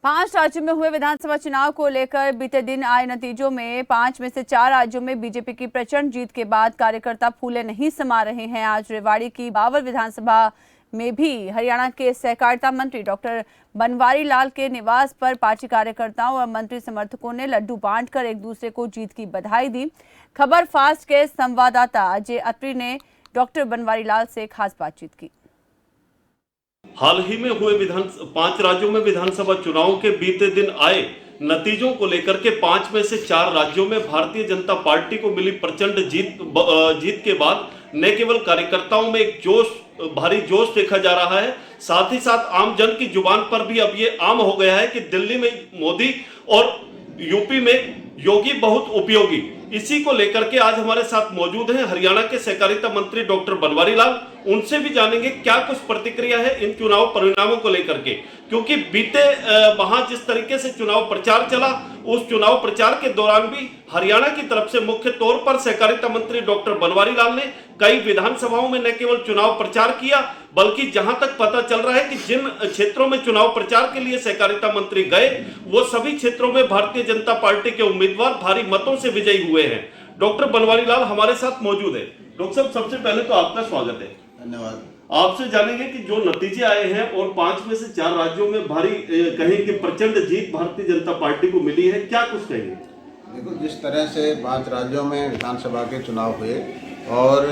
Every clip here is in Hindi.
5 राज्यों में हुए विधानसभा चुनाव को लेकर बीते दिन आए नतीजों में 5 में से 4 राज्यों में बीजेपी की प्रचंड जीत के बाद कार्यकर्ता फूले नहीं समा रहे हैं। आज रेवाड़ी की बाबर विधानसभा में भी हरियाणा के सहकारिता मंत्री डॉक्टर बनवारी लाल के निवास पर पार्टी कार्यकर्ताओं और मंत्री समर्थकों ने लड्डू बांटकर एक दूसरे को जीत की बधाई दी। खबर फास्ट के संवाददाता अजय अत्री ने डॉक्टर बनवारी लाल से खास बातचीत की। हाल ही में हुए 5 राज्यों में विधानसभा चुनाव के बीते दिन आए नतीजों को लेकर के 5 में से 4 राज्यों में भारतीय जनता पार्टी को मिली प्रचंड जीत के बाद न केवल कार्यकर्ताओं में एक भारी जोश देखा जा रहा है, साथ ही साथ आम जन की जुबान पर भी अब ये आम हो गया है कि दिल्ली में मोदी और यूपी में योगी बहुत उपयोगी। इसी को लेकर के आज हमारे साथ मौजूद हैं हरियाणा के सहकारिता मंत्री डॉक्टर बनवारी लाल। उनसे भी जानेंगे क्या कुछ प्रतिक्रिया है इन चुनाव परिणामों को लेकर के, क्योंकि बीते वहां जिस तरीके से चुनाव प्रचार चला, उस चुनाव प्रचार के दौरान भी हरियाणा की तरफ से मुख्य तौर पर सहकारिता मंत्री डॉक्टर बनवारी लाल ने कई विधानसभाओं में न केवल चुनाव प्रचार किया, बल्कि जहां तक पता चल रहा है कि जिन क्षेत्रों में चुनाव प्रचार के लिए सहकारिता मंत्री गए, वो सभी क्षेत्रों में भारतीय जनता पार्टी के उम्मीदवार भारी मतों से विजयी हुए हैं। डॉक्टर बनवारी लाल हमारे साथ मौजूद है। डॉक्टर साहब, सबसे पहले तो आपका स्वागत है। धन्यवाद। आपसे जानेंगे कि जो नतीजे आए हैं और 5 में से 4 राज्यों में भारी कहें कि प्रचंड जीत भारतीय जनता पार्टी को मिली है, क्या कुछ कहेंगे? देखो, जिस तरह से 5 राज्यों में विधानसभा के चुनाव हुए और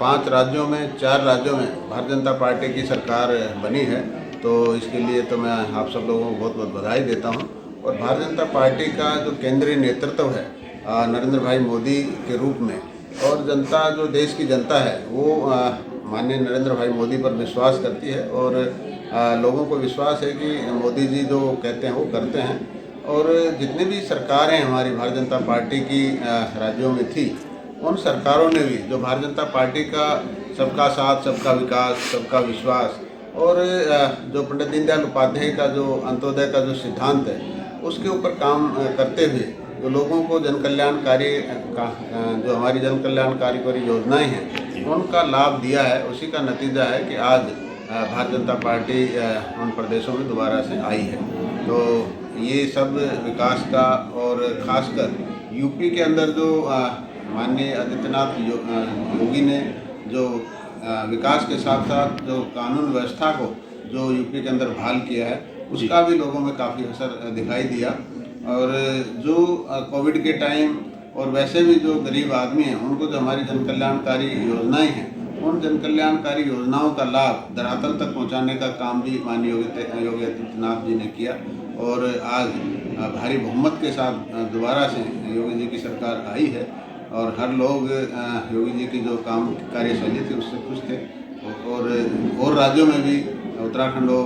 5 राज्यों में 4 राज्यों में भारतीय जनता पार्टी की सरकार बनी है, तो इसके लिए तो मैं आप सब लोगों को बहुत बहुत बधाई देता हूं। और भारतीय जनता पार्टी का जो केंद्रीय नेतृत्व है नरेंद्र भाई मोदी के रूप में, और जनता जो देश की जनता है वो माननीय नरेंद्र भाई मोदी पर विश्वास करती है और लोगों को विश्वास है कि मोदी जी जो कहते हैं वो करते हैं। और जितनी भी सरकारें हमारी भारतीय जनता पार्टी की राज्यों में थी, उन सरकारों ने भी जो भारतीय जनता पार्टी का सबका साथ, सबका विकास, सबका विश्वास और जो पंडित दीनदयाल उपाध्याय का जो अंत्योदय का जो सिद्धांत है, उसके ऊपर काम करते हुए जो लोगों को जनकल्याणकारी जो हमारी जनकल्याणकारी योजनाएं हैं उनका लाभ दिया है, उसी का नतीजा है कि आज भारतीय जनता पार्टी उन प्रदेशों में दोबारा से आई है। तो ये सब विकास का, और खासकर यूपी के अंदर जो माननीय आदित्यनाथ योगी ने जो विकास के साथ साथ जो कानून व्यवस्था को जो यूपी के अंदर बहाल किया है, उसका भी लोगों में काफ़ी असर दिखाई दिया। और जो कोविड के टाइम और वैसे भी जो गरीब आदमी हैं, उनको जो हमारी जनकल्याणकारी योजनाएं हैं, उन जनकल्याणकारी योजनाओं का लाभ धरातल तक पहुंचाने का काम भी माननीय योगी आदित्यनाथ जी ने किया। और आज भारी बहुमत के साथ दोबारा से योगी जी की सरकार आई है और हर लोग योगी जी की जो काम कार्यशैली थी उससे खुश थे। और राज्यों में भी उत्तराखंड हो,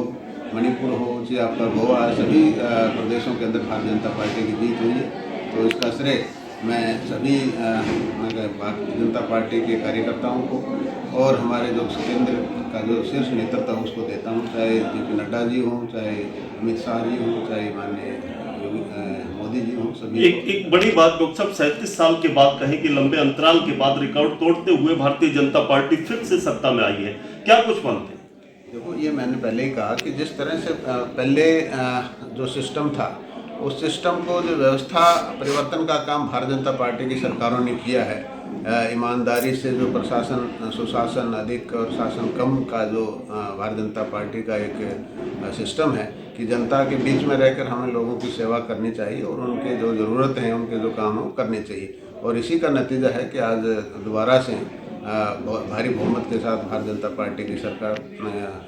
मणिपुर हो, चाहे आपका गोवा है, सभी प्रदेशों के अंदर भारतीय जनता पार्टी की जीत हुई है। तो इसका श्रेय मैं सभी भारतीय जनता पार्टी के कार्यकर्ताओं को और हमारे जो केंद्र का जो शीर्ष नेतृत्व है उसको देता हूँ, चाहे जेपी नड्डा जी हों, चाहे अमित शाह जी हों, चाहे माननीय मोदी जी हों, सभी। एक बड़ी बात डॉक्टर साहब, 37 साल के बाद कहें कि लंबे अंतराल के बाद रिकॉर्ड तोड़ते हुए भारतीय जनता पार्टी फिर से सत्ता में आई है, क्या कुछ मानते हैं? देखो, ये मैंने पहले ही कहा कि जिस तरह से पहले जो सिस्टम था, उस सिस्टम को जो व्यवस्था परिवर्तन का काम भारतीय जनता पार्टी की सरकारों ने किया है। ईमानदारी से जो प्रशासन, सुशासन अधिक और शासन कम का जो भारतीय जनता पार्टी का एक सिस्टम है कि जनता के बीच में रहकर हमें लोगों की सेवा करनी चाहिए और उनके जो ज़रूरतें हैं, उनके जो काम हैं वो करने चाहिए। और इसी का नतीजा है कि आज दोबारा से भारी बहुमत के साथ भारतीय जनता पार्टी की सरकार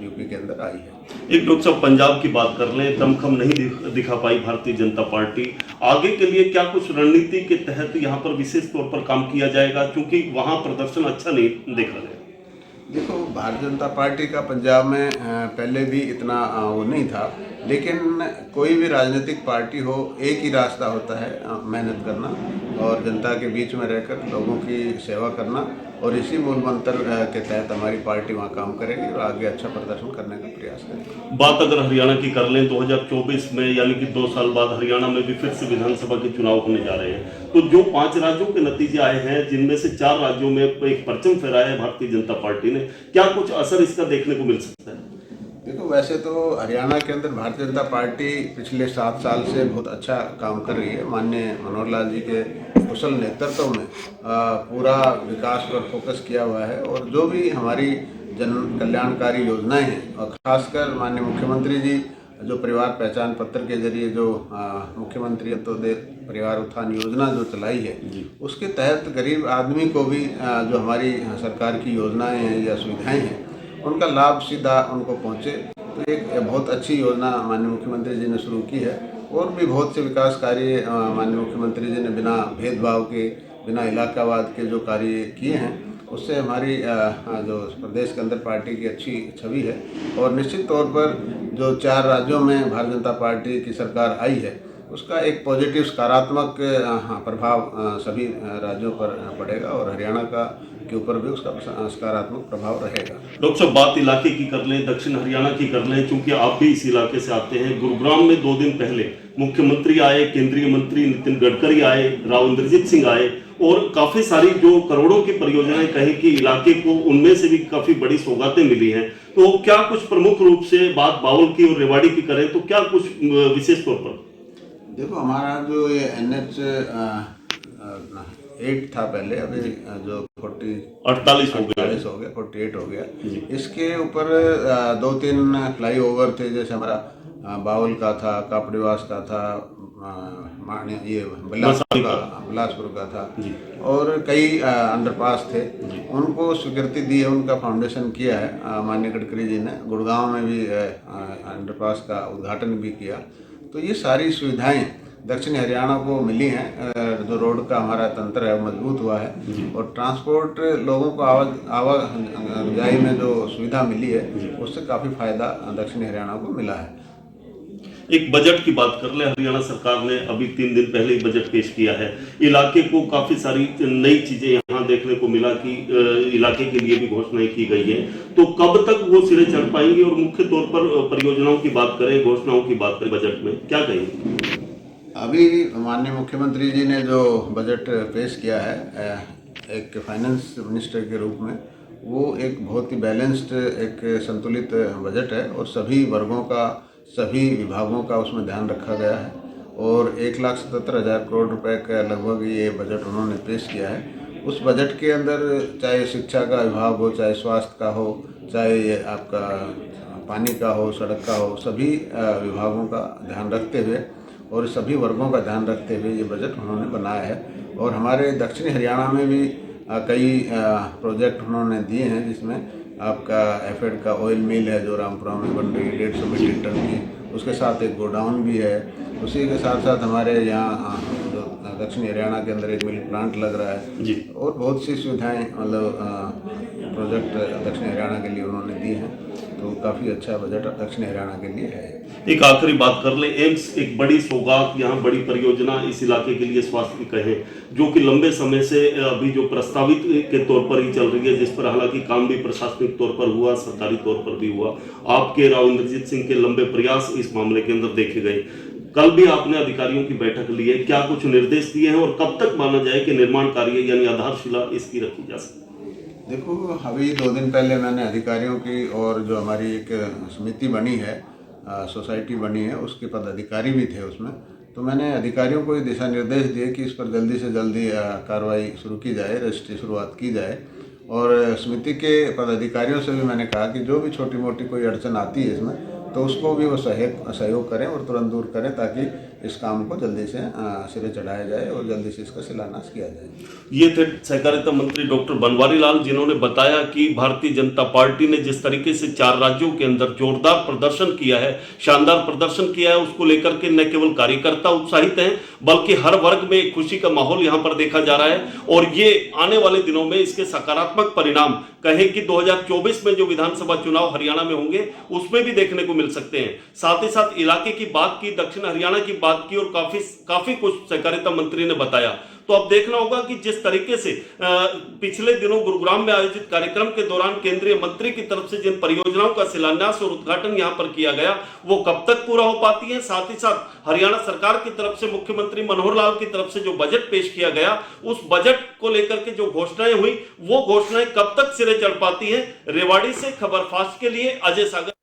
यूपी के अंदर आई है। एक डॉक्टर साहब, पंजाब की बात कर लें, दमखम नहीं दिखा पाई भारतीय जनता पार्टी। आगे के लिए क्या कुछ रणनीति के तहत यहाँ पर विशेष तौर पर काम किया जाएगा, क्योंकि वहाँ प्रदर्शन अच्छा नहीं देखा गया? देखो, भारतीय जनता पार्टी का पंजाब में पहले भी इतना वो नहीं था, लेकिन कोई भी राजनीतिक पार्टी हो, एक ही रास्ता होता है मेहनत करना और जनता के बीच में रहकर लोगों की सेवा करना। और इसी मूल मंत्र के तहत हमारी पार्टी वहाँ काम करेगी और आगे अच्छा प्रदर्शन करने का प्रयास करेगी। बात अगर हरियाणा की कर लें, 2024 में यानी कि 2 साल बाद हरियाणा में भी फिर से विधानसभा के चुनाव होने जा रहे हैं, तो जो 5 राज्यों के नतीजे आए हैं, जिनमें से 4 राज्यों में एक परचम फहराया है भारतीय जनता पार्टी ने, क्या कुछ असर इसका देखने को मिल सकता है? देखो, वैसे तो हरियाणा के अंदर भारतीय जनता पार्टी पिछले 7 साल से बहुत अच्छा काम कर रही है। माननीय मनोहर लाल जी के कुशल नेतृत्व में पूरा विकास पर फोकस किया हुआ है और जो भी हमारी जन कल्याणकारी योजनाएं हैं और खासकर माननीय मुख्यमंत्री जी जो परिवार पहचान पत्र के जरिए जो मुख्यमंत्री अंत्योदय परिवार उत्थान योजना जो चलाई है उसके तहत गरीब आदमी को भी जो हमारी सरकार की योजनाएं हैं या सुविधाएं हैं उनका लाभ सीधा उनको पहुंचे। तो एक बहुत अच्छी योजना माननीय मुख्यमंत्री जी ने शुरू की है और भी बहुत से विकास कार्य माननीय मुख्यमंत्री जी ने बिना भेदभाव के बिना इलाकावाद के जो कार्य किए हैं उससे हमारी जो प्रदेश के अंदर पार्टी की अच्छी छवि है और निश्चित तौर पर जो 4 राज्यों में भारतीय जनता पार्टी की सरकार आई है उसका एक पॉजिटिव सकारात्मक प्रभाव सभी राज्यों पर पड़ेगा और हरियाणा के ऊपर भी उसका सकारात्मक प्रभाव रहेगा। डॉक्टर साहब, बात इलाके की कर लें, दक्षिण हरियाणा की कर लें, क्योंकि आप भी इस इलाके से आते हैं। गुरुग्राम में 2 दिन पहले मुख्यमंत्री आए, केंद्रीय मंत्री नितिन गडकरी आए, राव इंद्रजीत सिंह आए और काफी सारी जो करोड़ों की परियोजनाएं कहीं कि इलाके को उनमें से भी काफी बड़ी सौगातें मिली हैं। तो क्या कुछ प्रमुख रूप से बात बावल की और रेवाड़ी की करें तो क्या कुछ विशेष तौर पर? देखो, हमारा जो ये NH 8 था पहले, अभी जो 48 हो गया, 48 हो गया। इसके ऊपर 2-3 फ्लाईओवर थे, जैसे हमारा बावल का था, कापड़ीवास का था, ये बिलासपुर का था और कई अंडरपास थे। उनको स्वीकृति दी है, उनका फाउंडेशन किया है माननीय गडकरी जी ने। गुड़गांव में भी अंडरपास का उद्घाटन भी किया। तो ये सारी सुविधाएं दक्षिण हरियाणा को मिली हैं। जो रोड का हमारा तंत्र है मजबूत हुआ है और ट्रांसपोर्ट लोगों को आवाजाही में जो सुविधा मिली है उससे काफ़ी फायदा दक्षिण हरियाणा को मिला है। एक बजट की बात कर ले, हरियाणा सरकार ने अभी 3 दिन पहले ही बजट पेश किया है। इलाके को काफी सारी नई चीजें यहाँ देखने को मिला कि इलाके के लिए भी घोषणाएं की गई है। तो कब तक वो सिरे चढ़ पाएंगे और मुख्य तौर पर परियोजनाओं की बात करें, घोषणाओं की बात करें, बजट में क्या कहेंगे? अभी माननीय मुख्यमंत्री जी ने जो बजट पेश किया है एक फाइनेंस मिनिस्टर के रूप में, वो एक बहुत ही बैलेंस्ड एक संतुलित बजट है और सभी वर्गों का सभी विभागों का उसमें ध्यान रखा गया है और 1,77,000 करोड़ रुपए का लगभग ये बजट उन्होंने पेश किया है। उस बजट के अंदर चाहे शिक्षा का विभाग हो, चाहे स्वास्थ्य का हो, चाहे आपका पानी का हो, सड़क का हो, सभी विभागों का ध्यान रखते हुए और सभी वर्गों का ध्यान रखते हुए ये बजट उन्होंने बनाया है। और हमारे दक्षिणी हरियाणा में भी कई प्रोजेक्ट उन्होंने दिए हैं, जिसमें आपका एफेड का ऑयल मिल है जो रामपुरा में बन रही है 150 मीट्रिक टन की, उसके साथ एक गोडाउन भी है। उसी के साथ साथ हमारे यहाँ जो दक्षिण हरियाणा के अंदर एक मिल्क प्लांट लग रहा है जी, और बहुत सी सुविधाएं मतलब प्रोजेक्ट दक्षिण हरियाणा के लिए उन्होंने दी हैं। तो काफ़ी अच्छा बजट दक्षिण हरियाणा के लिए है। एक आखिरी बात कर ले, एम्स एक बड़ी सौगात, यहाँ बड़ी परियोजना इस इलाके के लिए स्वास्थ्य की कहें, जो कि लंबे समय से अभी जो प्रस्तावित के तौर पर ही चल रही है, जिस पर हालांकि काम भी प्रशासनिक तौर पर हुआ, सरकारी तौर पर भी हुआ। आपके राव इंद्रजीत सिंह के लंबे प्रयास इस मामले के अंदर देखे गए। कल भी आपने अधिकारियों की बैठक ली है, क्या कुछ निर्देश दिए हैं और कब तक माना जाए कि निर्माण कार्य यानी आधारशिला इसकी रखी जा सके? देखो, अभी 2 दिन पहले मैंने अधिकारियों की और जो हमारी एक समिति बनी है, सोसाइटी बनी है, उसके पदाधिकारी भी थे उसमें, तो मैंने अधिकारियों को ये दिशा निर्देश दिए कि इस पर जल्दी से जल्दी कार्रवाई शुरू की जाए, रजिस्ट्री शुरुआत की जाए। और समिति के पदाधिकारियों से भी मैंने कहा कि जो भी छोटी मोटी कोई अड़चन आती है इसमें, तो उसको भी वो सहयोग करें और तुरंत दूर करें, ताकि इस काम को जल्दी से सिरे चढ़ाया जाए और जल्दी से इसका शिलान्यास किया जाए। ये थे सहकारिता मंत्री डॉक्टर बनवारी लाल, जिन्होंने बताया कि भारतीय जनता पार्टी ने जिस तरीके से 4 राज्यों के अंदर जोरदार प्रदर्शन किया है, शानदार प्रदर्शन किया है, उसको लेकर के न केवल कार्यकर्ता उत्साहित हैं, बल्कि हर वर्ग में एक खुशी का माहौल यहां पर देखा जा रहा है। और ये आने वाले दिनों में इसके सकारात्मक परिणाम कहें कि 2024 में जो विधानसभा चुनाव हरियाणा में होंगे उसमें भी देखने को मिल सकते हैं। साथ ही साथ इलाके की बात की, दक्षिण हरियाणा की बात की और काफी कुछ सहकारिता मंत्री ने बताया। तो अब देखना होगा कि जिस तरीके से पिछले दिनों गुरुग्राम में आयोजित कार्यक्रम के दौरान केंद्रीय मंत्री की तरफ से जिन परियोजनाओं का शिलान्यास और उद्घाटन यहां पर किया गया, वो कब तक पूरा हो पाती है। साथ ही साथ हरियाणा सरकार की तरफ से मुख्यमंत्री मनोहर लाल की तरफ से जो बजट पेश किया गया, उस बजट को लेकर के जो घोषणाएं हुई, वो घोषणाएं कब तक सिरे चढ़ पाती है। रेवाड़ी से खबर फास्ट के लिए अजय सागर।